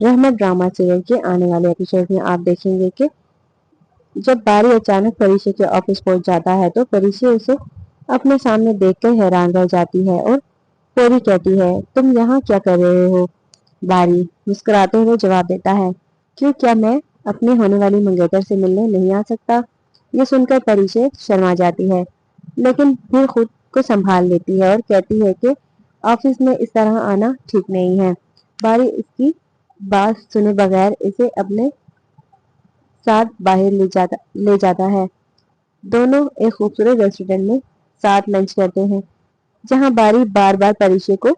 रहमत drama serial के आने वाले एपिसोड में आप देखेंगे कि जब बारी अचानक परिशे के ऑफिस पहुंच जाता है तो परिशे उसे अपने सामने देखकर हैरान रह जाती है और पोरी कहती है, तुम यहाँ क्या कर रहे हो? बारी मुस्कुराते हुए जवाब देता है, क्यों, क्या मैं अपनी होने वाली मंगेतर से मिलने नहीं आ सकता? ये सुनकर परिशे शर्मा जाती है, लेकिन फिर खुद को संभाल लेती है और कहती है कि ऑफिस में इस तरह आना ठीक नहीं है। बारी इसकी बात सुने बगैर इसे अपने साथ बाहर ले जाता है। दोनों एक खूबसूरत रेस्टोरेंट में साथ लंच करते हैं, जहां बारी बार बार परिशे को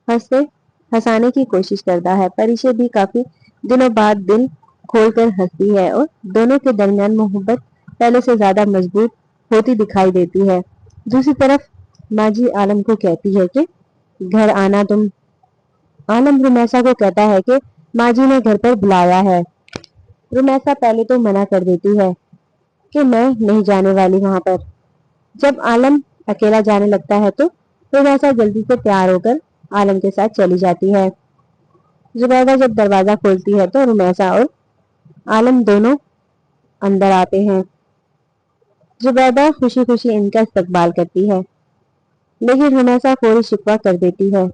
हंसाने की कोशिश करता है। परिशे भी काफी दिनों बाद दिल खोलकर हंसती है और दोनों के दरमियान मोहब्बत पहले से ज्यादा मजबूत होती दिखाई देती है। दूसरी तरफ माजी आलम को कहती है कि घर आना तुम। आलम रुमैसा को कहता है कि माजी ने घर पर बुलाया है। रुमैसा पहले तो मना कर देती है कि मैं नहीं जाने वाली वहां पर। जब आलम अकेला जाने लगता है तो रुमैसा जल्दी से तैयार होकर आलम के साथ चली जाती है। जुबैदा जब दरवाजा खोलती है तो रुमैसा और आलम दोनों अंदर आते हैं। जुबैदा खुशी खुशी इनका इस्तकबाल करती है, लेकिन रुमैसा फौरी शिकवा कर देती है,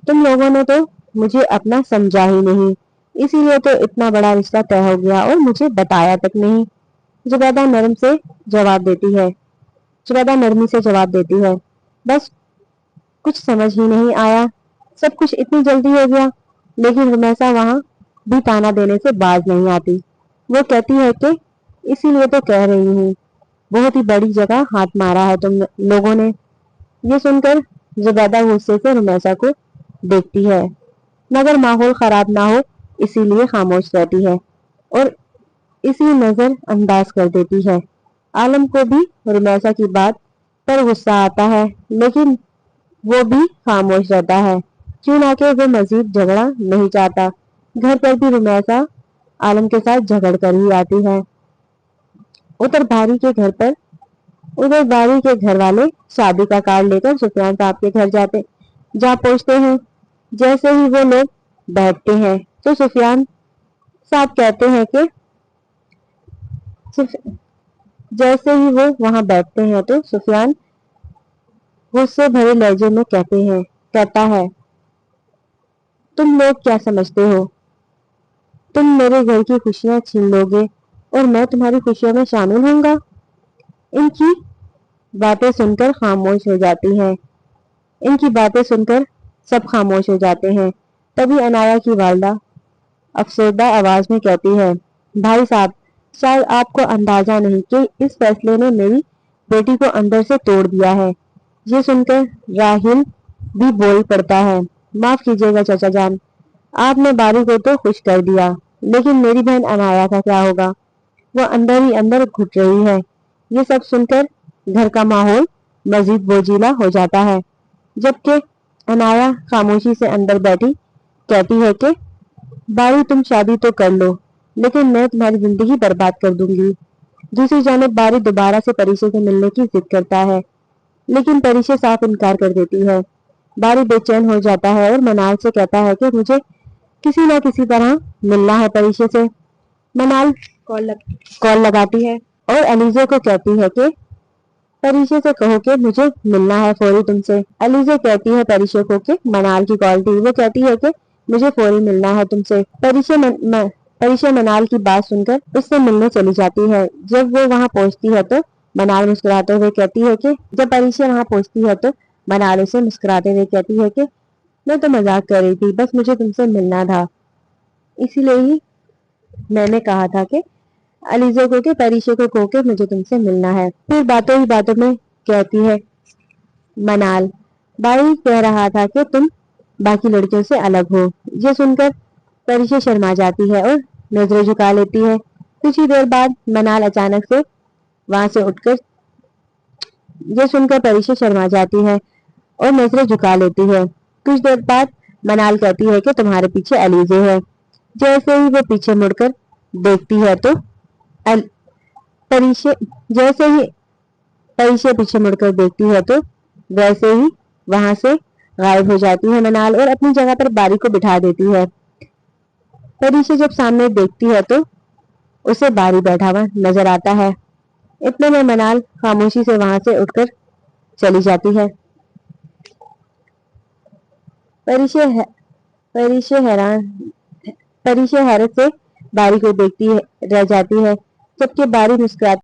तुम लोगों ने तो मुझे अपना समझा ही नहीं, इसीलिए तो इतना बड़ा रिश्ता तय हो गया और मुझे बताया तक नहीं। जुबैदा नरमी से जवाब देती है, बस कुछ समझ ही नहीं आया, सब कुछ इतनी जल्दी हो गया। लेकिन रुमैसा वहां भी ताना देने से बाज नहीं आती। वो कहती है कि इसीलिए तो कह रही हूँ, बहुत ही बड़ी जगह हाथ मारा है तुम लोगों ने। ये सुनकर जुबैदा गुस्से से रुमैसा को देखती है, मगर माहौल खराब ना हो इसीलिए खामोश रहती है और इसी नजर अंदाज कर देती है। आलम को भी रुमैसा की बात पर गुस्सा आता है, लेकिन वो भी खामोश रहता है, क्यों ना कि वो मजीद झगड़ा नहीं चाहता। घर पर भी रुमैसा आलम के साथ झगड़ कर ही आती है। उधर बारी के घर वाले शादी का कार्ड लेकर सुफियान साहब के घर जा पहुंचते हैं। जैसे ही वो लोग बैठते हैं तो सुफियान साहब कहते हैं कि जैसे ही वो वहां बैठते हैं तो सुफियान गुस्से भरे लहजे में कहता है, तुम लोग क्या समझते हो, तुम मेरे घर की खुशियां छीन लोगे और मैं तुम्हारी खुशियों में शामिल होऊंगा? इनकी बातें सुनकर खामोश हो जाती हैं। इनकी बातें सुनकर सब खामोश हो जाते हैं। तभी अनाया की वालदा अफसरदा आवाज में कहती है, भाई साहब, शायद आपको अंदाजा नहीं कि इस फैसले ने मेरी बेटी को अंदर से तोड़ दिया है। ये सुनकर राहिल भी बोल पड़ता है, माफ कीजिएगा चाचा जान, आपने बारी को तो खुश कर दिया, लेकिन मेरी बहन अनाया का क्या होगा? वो अंदर ही अंदर घुट रही है। ये सब सुनकर घर का माहौल मजीद बोझिला हो जाता है, जबकि अनाया खामोशी से अंदर बैठी कहती है कि बारी, तुम शादी तो कर लो, लेकिन मैं तुम्हारी जिंदगी बर्बाद कर दूंगी। दूसरी जानिब बारी दोबारा से परिशे से मिलने की जिद करता है, लेकिन परिशे साफ इनकार कर देती है। बारी बेचैन हो जाता है और मनाल से कहता है कि मुझे किसी न किसी तरह मिलना है परिशे से। मनाल कॉल लगाती है और अलीजे को कहती है कि परिशे से कहो कि मुझे मिलना है फौरी तुमसे। अलीजे कहती है परिशे को कि मनाल की कॉल थी। वो कहती है कि मुझे फौरी मिलना है तुमसे। परिशे मनाल की बात सुनकर उससे मिलने चली जाती है। जब वो वहां पहुंचती है तो मनाल मुस्कुराते हुए कहती है कि मैं तो मजाक कर रही थी, बस मुझे तुमसे मिलना था, इसीलिए ही मैंने कहा था कि अलीजे को के परिशे को कहो के मुझे तुमसे मिलना है। फिर बातों ही बातों में कहती है मनाल, भाई कह रहा था कि तुम बाकी लड़कियों से अलग हो। ये सुनकर परिशे शर्मा जाती है और नजरें झुका लेती है। कुछ ही देर बाद मनाल अचानक से वहां से उठकर ये सुनकर परिशे शर्मा जाती है और नजरें झुका लेती है। कुछ देर बाद मनाल कहती है कि तुम्हारे पीछे अलीजे है। जैसे ही वो पीछे मुड़कर देखती है तो जैसे ही परिशे पीछे मुड़कर देखती है तो वैसे ही वहां से गायब हो जाती है मनाल और अपनी जगह पर बारी को बिठा देती है। परिशे जब सामने देखती है तो उसे बारी बैठा हुआ नजर आता है। इतने में मनाल खामोशी से वहां से उठकर चली जाती है। परिशे हैरत से बारी को देखती रह जाती है, जबकि बारी मुस्कुराती